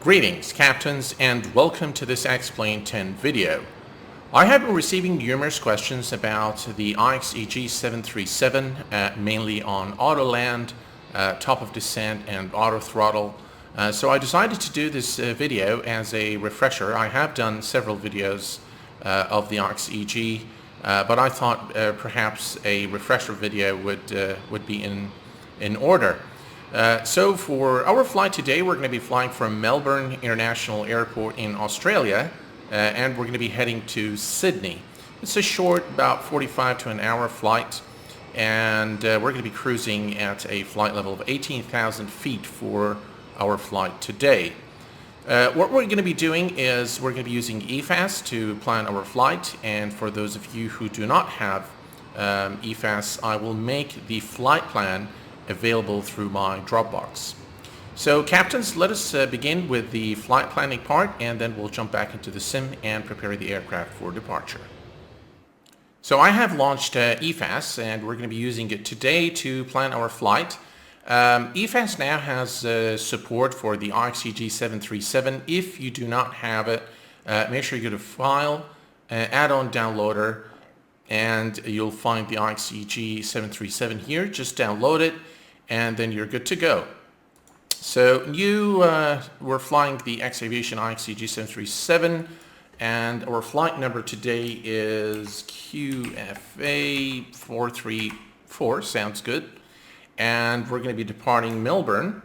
Greetings, captains, and welcome to this Explain 10 video. I have been receiving numerous questions about the IXEG 737, mainly on Autoland, top of descent, and auto throttle. So I decided to do this video as a refresher. I have done several videos of the IXEG, but I thought perhaps a refresher video would be in order. So for our flight today, we're going to be flying from Melbourne International Airport in Australia, and we're going to be heading to Sydney. It's a short, about 45 to an hour flight, and we're going to be cruising at a flight level of 18,000 feet for our flight today. What we're going to be doing is we're going to be using EFAS to plan our flight, and for those of you who do not have EFAS, I will make the flight plan available through my Dropbox. So captains, let us begin with the flight planning part, and then we'll jump back into the sim and prepare the aircraft for departure. So I have launched EFAS, and we're going to be using it today to plan our flight. EFAS now has support for the IXEG 737. If you do not have it, make sure you go to File, Add-on Downloader, and you'll find the IXEG 737 here. Just download it, and then you're good to go. So we're flying the X-Aviation IXEG 737, and our flight number today is QFA 434, sounds good. And we're going to be departing Melbourne,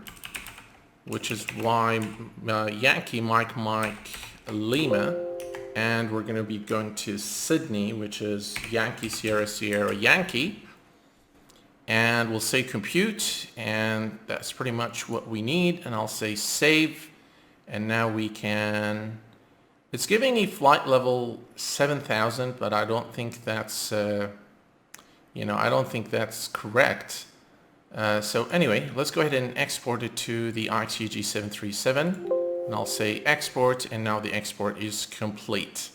which is Yankee Mike Lima, and we're going to be going to Sydney, which is Yankee Sierra Sierra Yankee. And we'll say compute, and that's pretty much what we need. And I'll say save, and now we can, it's giving a flight level 7,000, but I don't think that's, I don't think that's correct. So anyway, let's go ahead and export it to the IXEG 737, and I'll say export, and now the export is complete.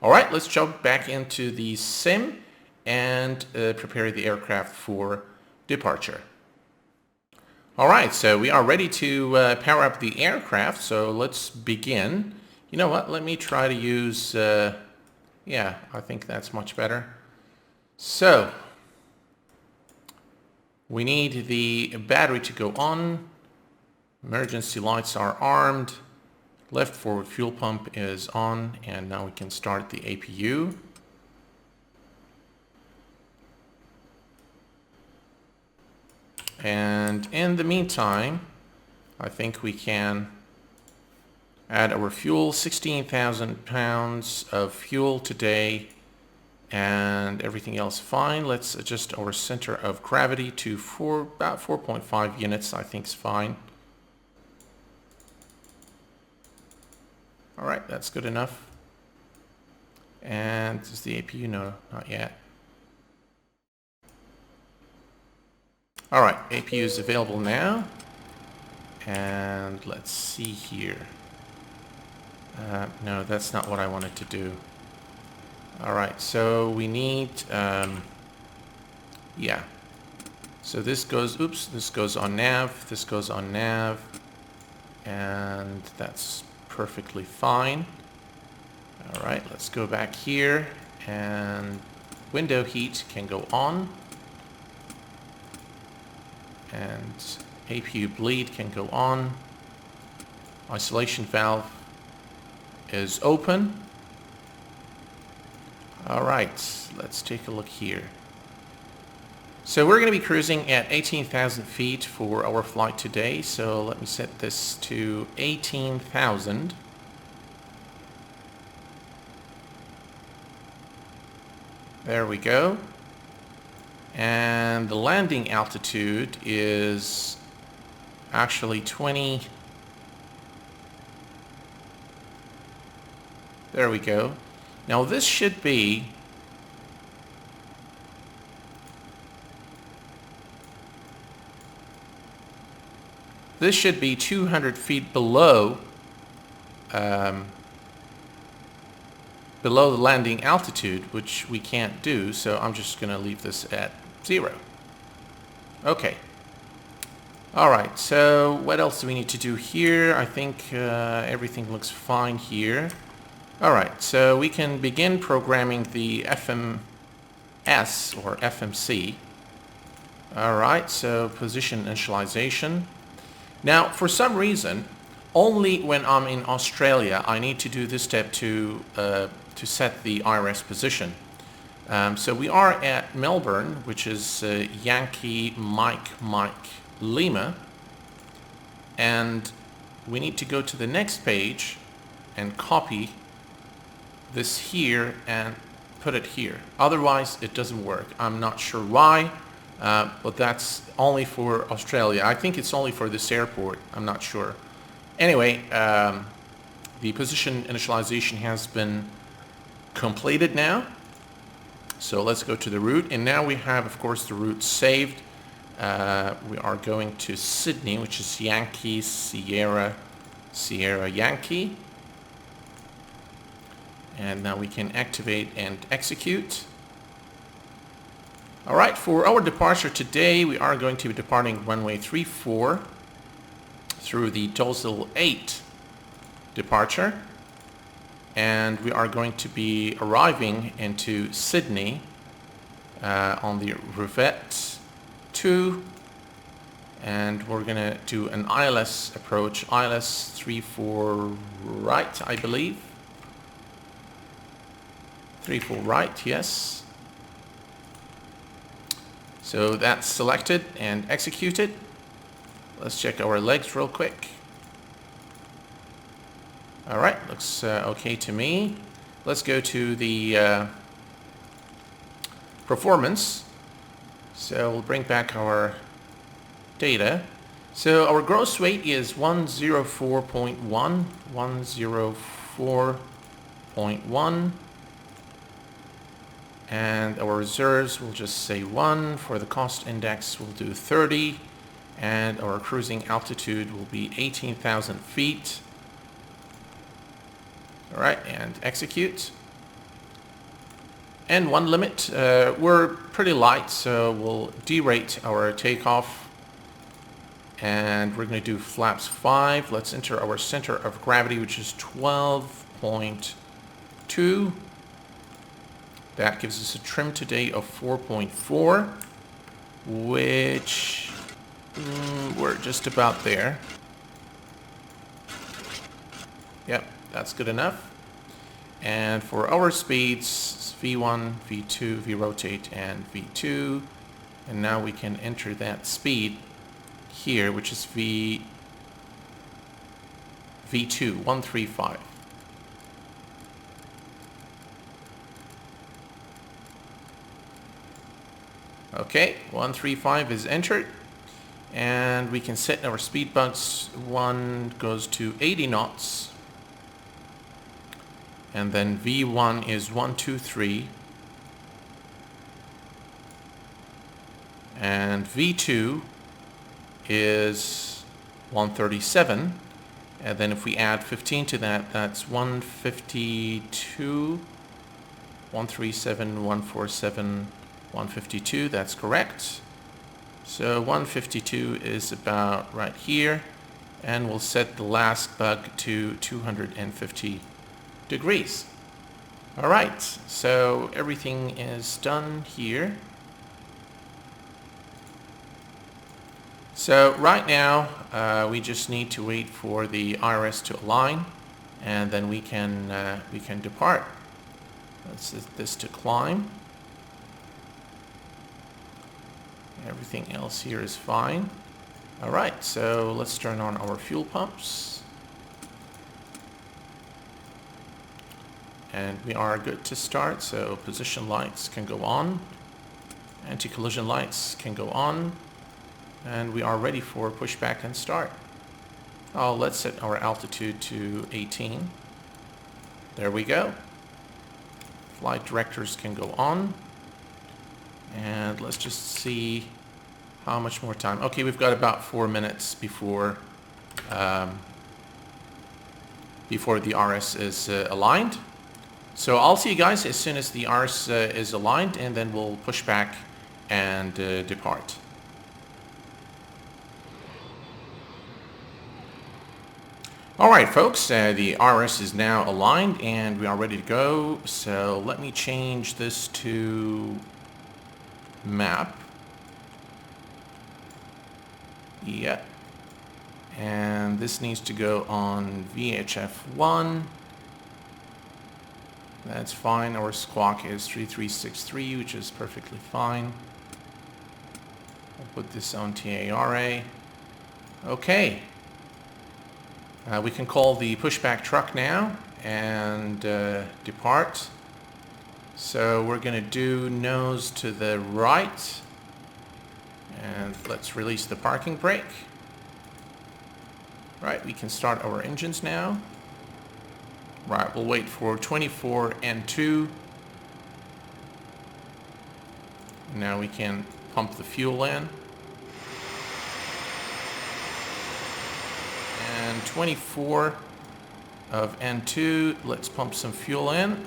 All right, let's jump back into the sim and prepare the aircraft for departure. All right, so we are ready to power up the aircraft, so let's begin. You know what, let me try to use, yeah, I think that's much better. So, we need the battery to go on, emergency lights are armed, left forward fuel pump is on, and now we can start the APU. And in the meantime, I think we can add our fuel, 16,000 pounds of fuel today, and everything else fine. Let's adjust our center of gravity to about 4.5 units, I think is fine. All right, that's good enough. And is the APU? No, not yet. All right, APU is available now. And let's see here. No, that's not what I wanted to do. All right, so we need, yeah. So this goes, this goes on nav, this goes on nav, and that's perfectly fine. All right, let's go back here, and window heat can go on, and APU bleed can go on. Isolation valve is open. All right, let's take a look here. So we're going to be cruising at 18,000 feet for our flight today. So let me set this to 18,000. There we go. And the landing altitude is actually 20. There we go. Now this should be this should be 200 feet below below the landing altitude, which we can't do, so I'm just going to leave this at 0. Okay. Alright, so what else do we need to do here? I think everything looks fine here. Alright, so we can begin programming the FMS or FMC. Alright, so position initialization. Now, for some reason, only when I'm in Australia, I need to do this step to set the IRS position. So we are at Melbourne, which is Yankee Mike Lima, and we need to go to the next page and copy this here and put it here. Otherwise, it doesn't work. I'm not sure why, but that's only for Australia. I think it's only for this airport. I'm not sure. Anyway, the position initialization has been completed now. So let's go to the route, and now we have, of course, the route saved. We are going to Sydney, which is Yankee Sierra Yankee. And now we can activate and execute. All right, for our departure today, we are going to be departing runway 34 through the Dozil 8 departure. And we are going to be arriving into Sydney on the Revette 2, and we're going to do an ILS approach, ILS 34 right, I believe. 34 right, yes. So that's selected and executed. Let's check our legs real quick. All right, looks okay to me. Let's go to the performance. So we'll bring back our data. So our gross weight is 104.1, 104.1. And our reserves, we'll just say 1. For the cost index, we'll do 30. And our cruising altitude will be 18,000 feet. All right, and execute. And one limit, we're pretty light, so we'll derate our takeoff. And we're going to do flaps 5. Let's enter our center of gravity, which is 12.2. That gives us a trim today of 4.4, which we're just about there. Yep, that's good enough. And for our speeds, V1, V2, V-rotate, and V2. And now we can enter that speed here, which is V2, 135. Okay, 135 is entered. And we can set our speed bugs. One goes to 80 knots. And then V1 is 123. And V2 is 137. And then if we add 15 to that, that's 152, 137, 147, 152. That's correct. So 152 is about right here. And we'll set the last bug to 250 degrees. All right, so everything is done here. So right now, we just need to wait for the IRS to align, and then we can depart. Let's set this to climb. Everything else here is fine. All right, so let's turn on our fuel pumps. And we are good to start, so position lights can go on. Anti-collision lights can go on. And we are ready for pushback and start. Oh, let's set our altitude to 18. There we go. Flight directors can go on. And let's just see how much more time. Okay, we've got about 4 minutes before the RS is aligned. So I'll see you guys as soon as the RS is aligned, and then we'll push back and depart. All right, folks, the RS is now aligned and we are ready to go. So let me change this to map. Yep. And this needs to go on VHF1. That's fine. Our squawk is 3363, which is perfectly fine. I'll put this on TARA. Okay. We can call the pushback truck now and depart. So we're going to do nose to the right. And let's release the parking brake. Right, we can start our engines now. Right, we'll wait for 24 and 2. Now we can pump the fuel in. And 24 of N2, let's pump some fuel in.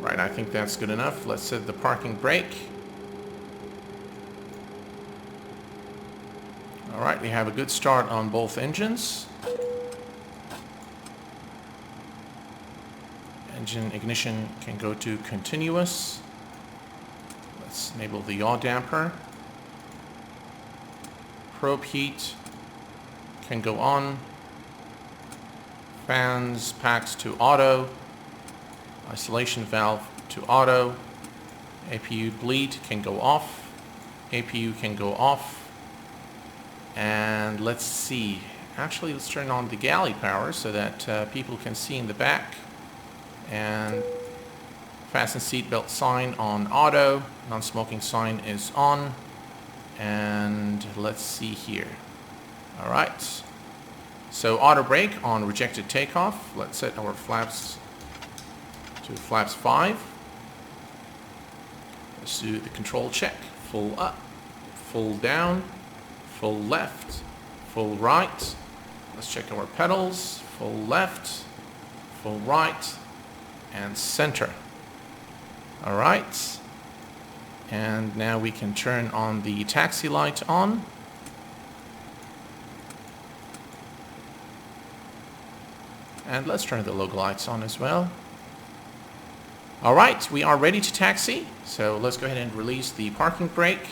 Right, I think that's good enough. Let's set the parking brake. All right, we have a good start on both engines. Engine ignition can go to continuous. Let's enable the yaw damper. Probe heat can go on. Fans, packs to auto. Isolation valve to auto. APU bleed can go off. APU can go off. And let's see. Actually, let's turn on the galley power so that people can see in the back. And fasten seatbelt sign on auto. Non-smoking sign is on. And let's see here. All right. So auto brake on rejected takeoff. Let's set our flaps to flaps 5. Let's do the control check. Full up, full down, full left, full right. Let's check our pedals. Full left, full right, and center. All right. And now we can turn on the taxi light on. And let's turn the logo lights on as well. All right, we are ready to taxi. So let's go ahead and release the parking brake.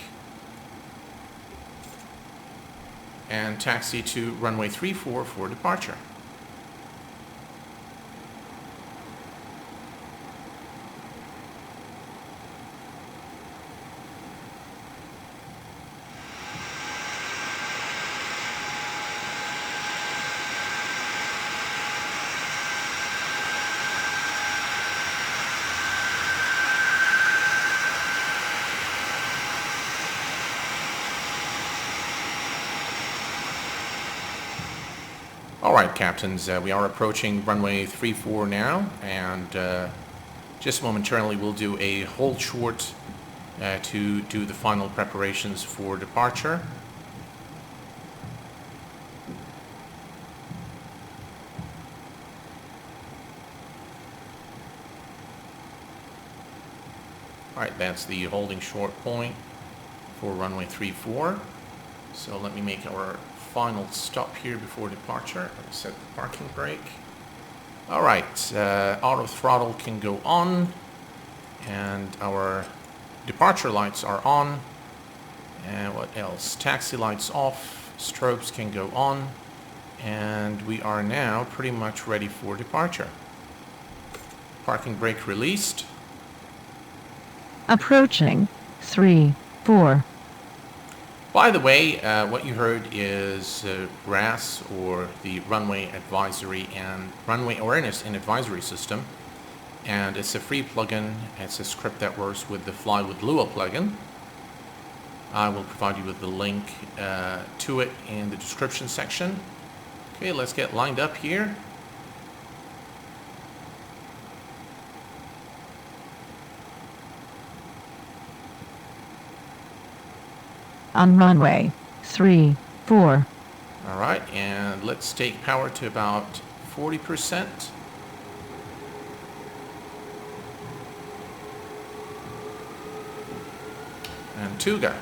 And taxi to runway 34 for departure. All right, captains, we are approaching runway 34 now, and just momentarily we'll do a hold short to do the final preparations for departure. All right, that's the holding short point for runway 34. So let me make our final stop here before departure. Let me set the parking brake. All right, auto throttle can go on, and our departure lights are on. And what else? Taxi lights off, strobes can go on, and we are now pretty much ready for departure. Parking brake released. Approaching 3-4. By the way, what you heard is RAS, or the Runway Advisory and Runway Awareness and Advisory System, and it's a free plugin. It's a script that works with the Fly with Lua plugin. I will provide you with the link to it in the description section. Okay, let's get lined up here. On runway 34. All right, and let's take power to about 40%. and 2 go.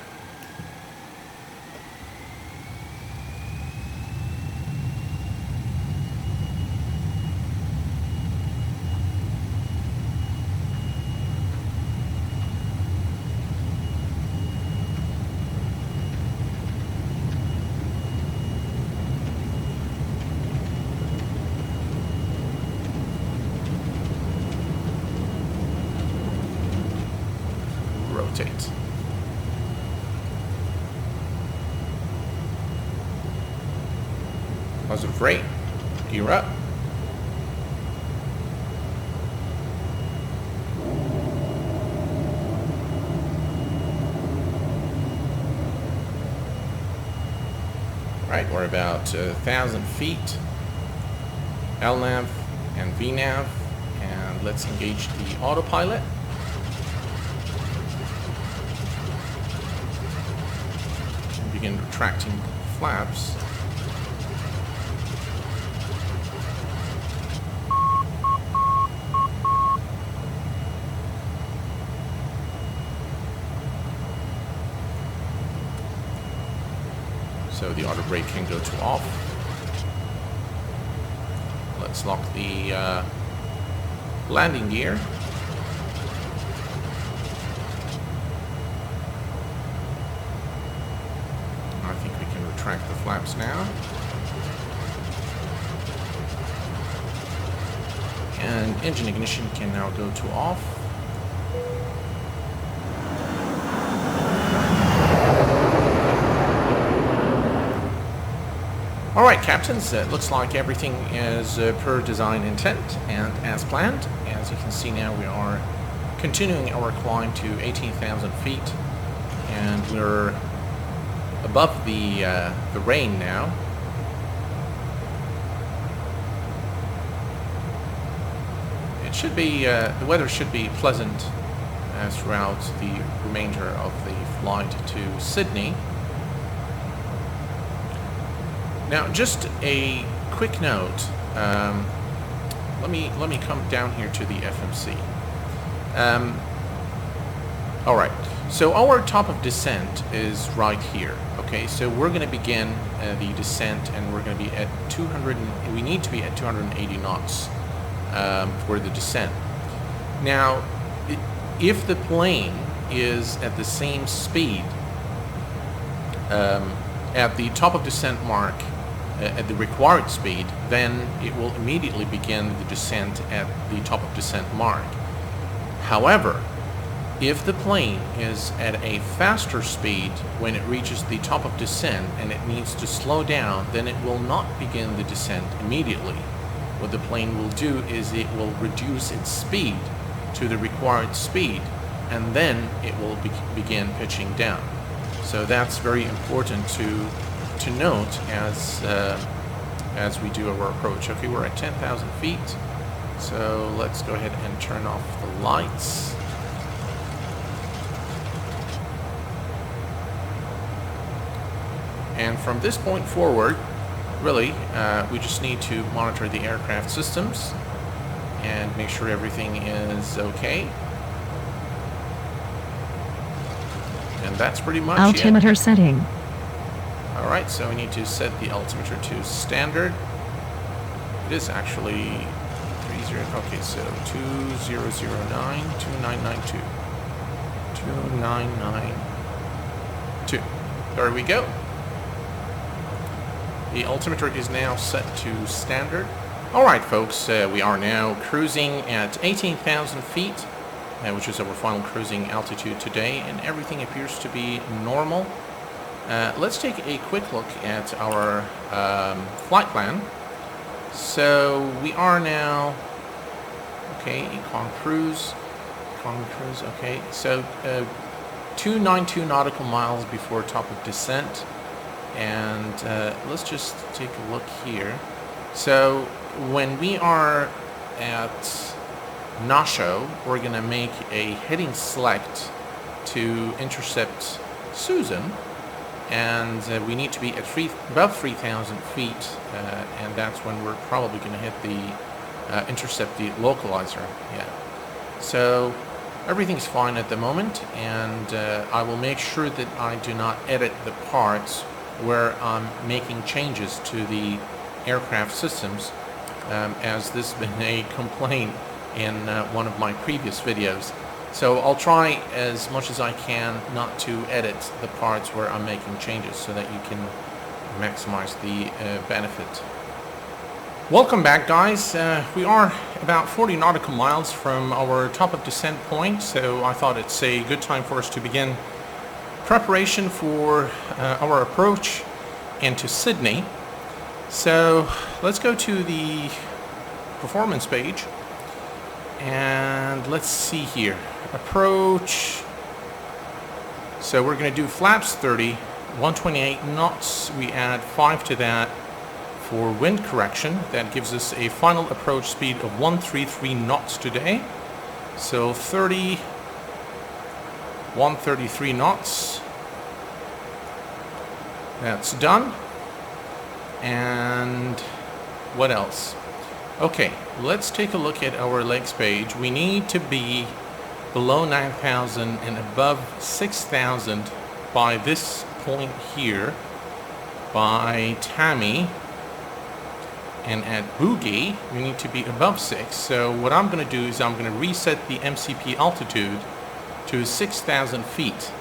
Rotate. Positive rate, gear up. Right, we're about 1,000 feet. LNAV and VNAV, and let's engage the autopilot. And begin retracting flaps. So the auto brake can go to off. Let's lock the landing gear. I think we can retract the flaps now. And engine ignition can now go to off. Alright, captains, it looks like everything is per design intent and as planned. As you can see now, we are continuing our climb to 18,000 feet, and we're above the rain now. It should be, the weather should be pleasant throughout the remainder of the flight to Sydney. Now, just a quick note. Let me come down here to the FMC. All right. So our top of descent is right here. Okay. So we're going to begin the descent, and we're going to be at 200. We need to be at 280 knots for the descent. Now, if the plane is at the same speed at the top of descent mark, at the required speed, then it will immediately begin the descent at the top of descent mark. However, if the plane is at a faster speed when it reaches the top of descent and it needs to slow down, then it will not begin the descent immediately. What the plane will do is it will reduce its speed to the required speed, and then it will begin pitching down. So that's very important to note as we do our approach. Okay, we're at 10,000 feet, so let's go ahead and turn off the lights. And from this point forward, really, we just need to monitor the aircraft systems and make sure everything is okay. And that's pretty much altimeter setting. Alright, so we need to set the altimeter to standard. It is actually 30, okay, so 2009, 2992. 2992. There we go. The altimeter is now set to standard. Alright folks, we are now cruising at 18,000 feet, which is our final cruising altitude today, and everything appears to be normal. Let's take a quick look at our flight plan. So we are now, okay, Econ Cruise, okay, so 292 nautical miles before top of descent, and let's just take a look here. So when we are at Nasho, we're going to make a heading select to intercept Susan. And we need to be at above 3,000 feet, and that's when we're probably going to hit the intercept the localizer. Yeah. So Everything's fine at the moment, and I will make sure that I do not edit the parts where I'm making changes to the aircraft systems, as this has been a complaint in one of my previous videos. So I'll try as much as I can not to edit the parts where I'm making changes so that you can maximize the benefit. Welcome back, guys. We are about 40 nautical miles from our top of descent point, so I thought it's a good time for us to begin preparation for our approach into Sydney. So let's go to the performance page and let's see here. Approach. So we're going to do flaps 30, 128 knots. We add 5 to that for wind correction. That gives us a final approach speed of 133 knots today. So 30, 133 knots. That's done. And what else? Okay, let's take a look at our legs page. We need to be below 9,000 and above 6,000 by this point here, by Tammy. And at Boogie, we need to be above 6. So what I'm going to do is I'm going to reset the MCP altitude to 6,000 feet.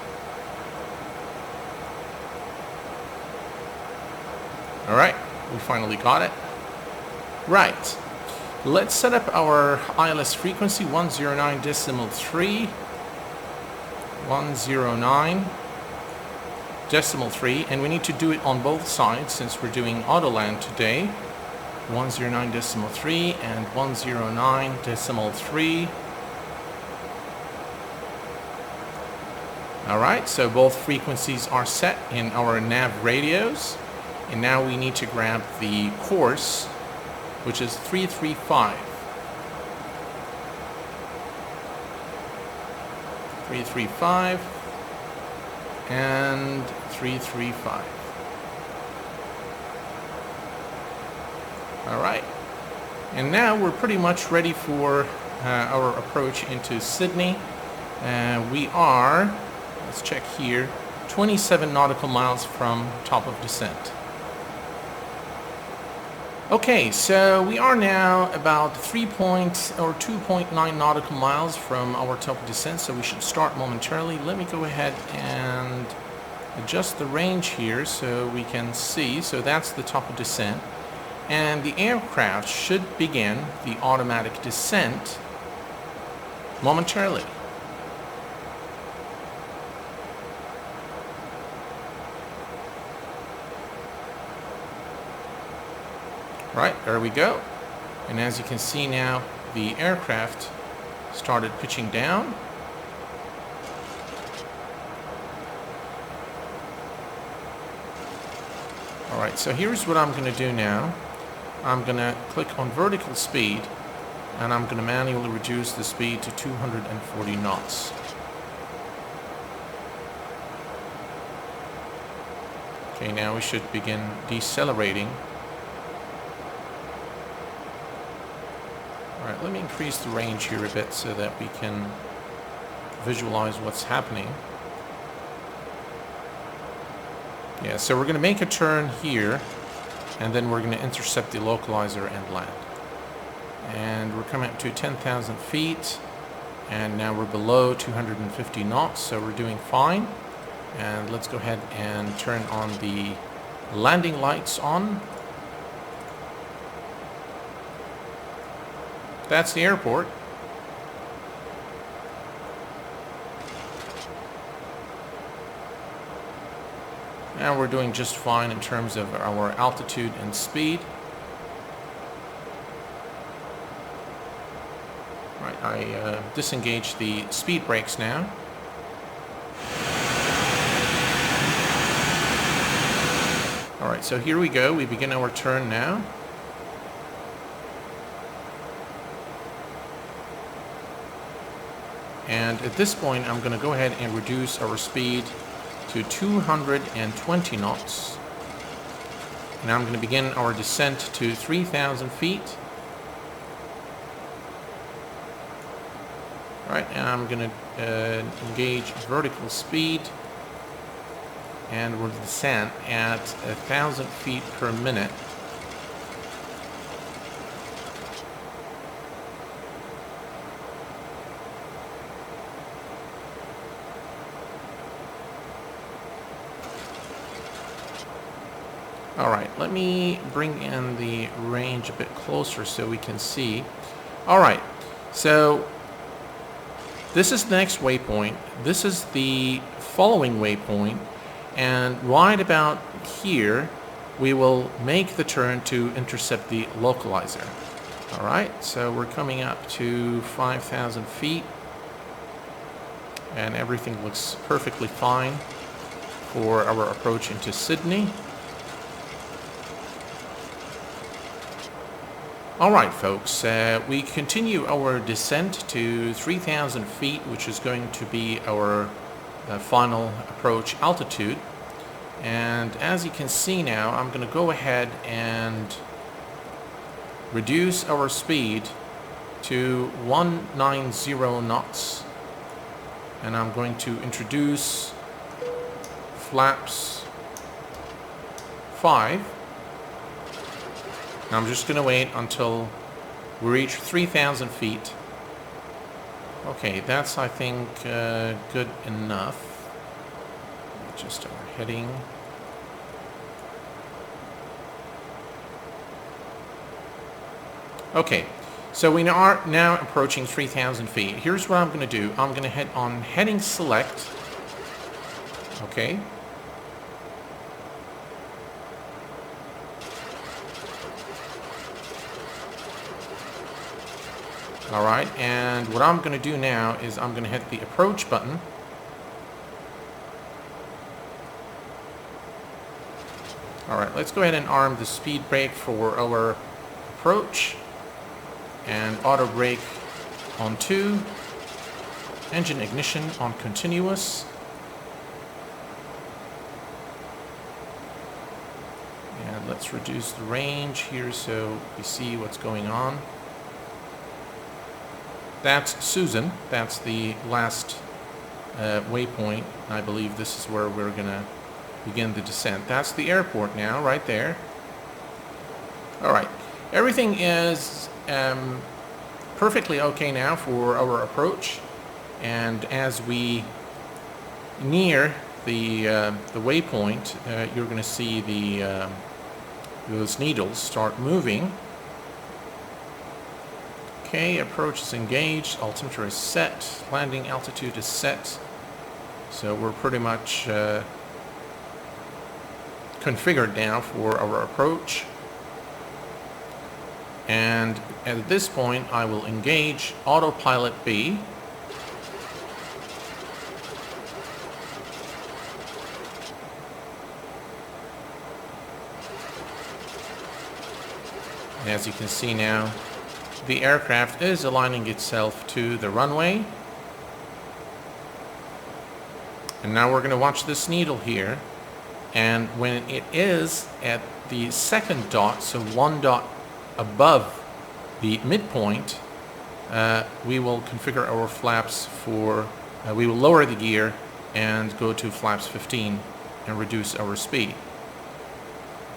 All right, we finally got it. Right, let's set up our ILS frequency 109.3, 109.3, and we need to do it on both sides since we're doing Autoland today. 109.3 and 109.3. Alright, so both frequencies are set in our nav radios, and now we need to grab the course, which is 335. 335 and 335. Alright, and now we're pretty much ready for our approach into Sydney. We are, let's check here, 27 nautical miles from top of descent. Okay, so we are now about 2.9 nautical miles from our top of descent, so we should start momentarily. Let me go ahead and adjust the range here so we can see. So that's the top of descent. And the aircraft should begin the automatic descent momentarily. Right, there we go. And as you can see now, the aircraft started pitching down. Alright, so here's what I'm going to do now. I'm going to click on vertical speed, and I'm going to manually reduce the speed to 240 knots. Okay, now we should begin decelerating. Alright, let me increase the range here a bit so that we can visualize what's happening. Yeah, so we're going to make a turn here, and then we're going to intercept the localizer and land. And we're coming up to 10,000 feet, and now we're below 250 knots, so we're doing fine. And let's go ahead and turn on the landing lights on. That's the airport. And we're doing just fine in terms of our altitude and speed. Right, I disengage the speed brakes now. Alright, so here we go. We begin our turn now. And at this point, I'm going to go ahead and reduce our speed to 220 knots. And I'm going to begin our descent to 3,000 feet. Alright, and I'm going to engage vertical speed, and we'll descend at 1,000 feet per minute. Alright, let me bring in the range a bit closer so we can see. Alright, so this is the next waypoint. This is the following waypoint. And right about here, we will make the turn to intercept the localizer. Alright, so we're coming up to 5,000 feet. And everything looks perfectly fine for our approach into Sydney. Alright folks, we continue our descent to 3,000 feet, which is going to be our final approach altitude. And as you can see now, I'm going to go ahead and reduce our speed to 190 knots. And I'm going to introduce flaps 5. I'm just going to wait until we reach 3,000 feet. Okay, that's, I think, good enough. Just our heading. Okay, so we are now approaching 3,000 feet. Here's what I'm going to do. I'm going to hit on heading select. Okay. Alright, and what I'm going to do now is I'm going to hit the approach button. Alright, let's go ahead and arm the speed brake for our approach. And auto brake on 2. Engine ignition on continuous. And let's reduce the range here so we see what's going on. That's Susan. That's the last waypoint. I believe this is where we're going to begin the descent. That's the airport now, right there. Alright. Everything is perfectly okay now for our approach. And as we near the waypoint, you're going to see those needles start moving. Okay, approach is engaged, altimeter is set, landing altitude is set. So we're pretty much configured now for our approach. And at this point, I will engage autopilot B. And as you can see now, the aircraft is aligning itself to the runway. And now we're going to watch this needle here. And when it is at the second dot, so 1 dot above the midpoint, we will configure our flaps for, we will lower the gear and go to flaps 15 and reduce our speed.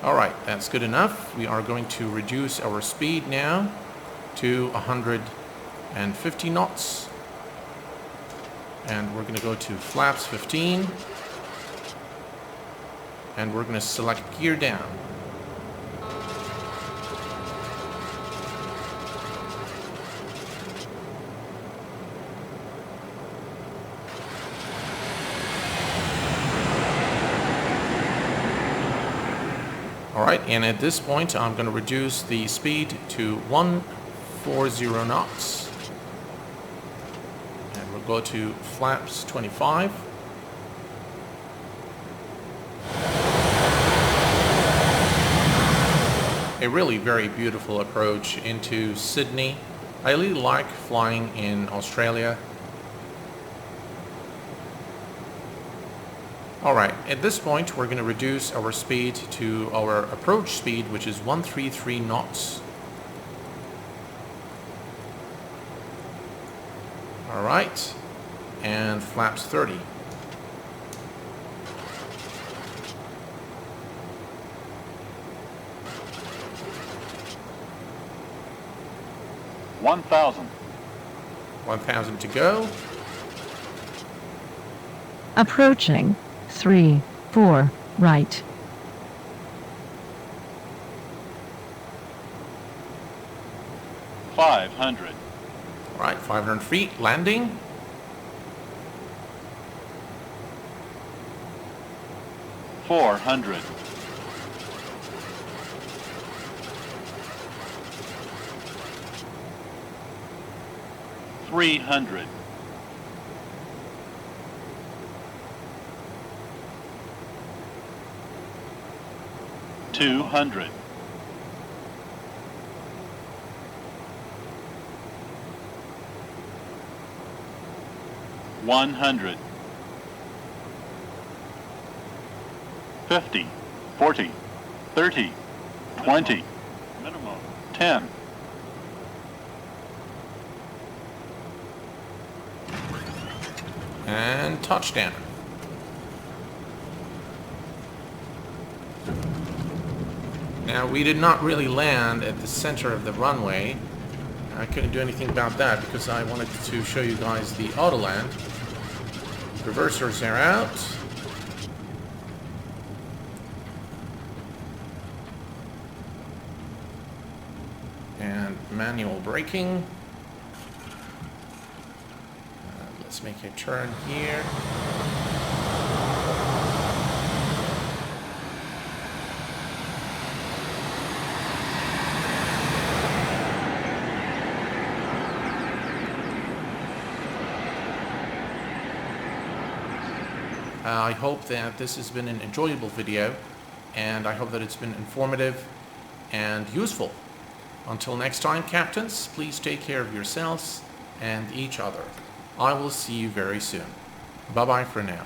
Alright, that's good enough. We are going to reduce our speed now to 150 knots. And we're going to go to flaps 15. And we're going to select gear down. Alright, and at this point I'm going to reduce the speed to 140 knots. And we'll go to flaps 25. A really very beautiful approach into Sydney. I really like flying in Australia. Alright, at this point we're going to reduce our speed to our approach speed, which is 133 knots. Alright. right, and flaps 30. $1,000. 1,000 to go. Approaching. 3, 4, right. $500. All right, 500 feet, landing. $400. $300. $200. $100. 50, 40, 30, 20, minimum 10. And touchdown. Now, we did not really land at the center of the runway. I couldn't do anything about that because I wanted to show you guys the Autoland. Reversers are out. And manual braking. Let's make a turn here. I hope that this has been an enjoyable video, and I hope that it's been informative and useful. Until next time, captains, please take care of yourselves and each other. I will see you very soon. Bye-bye for now.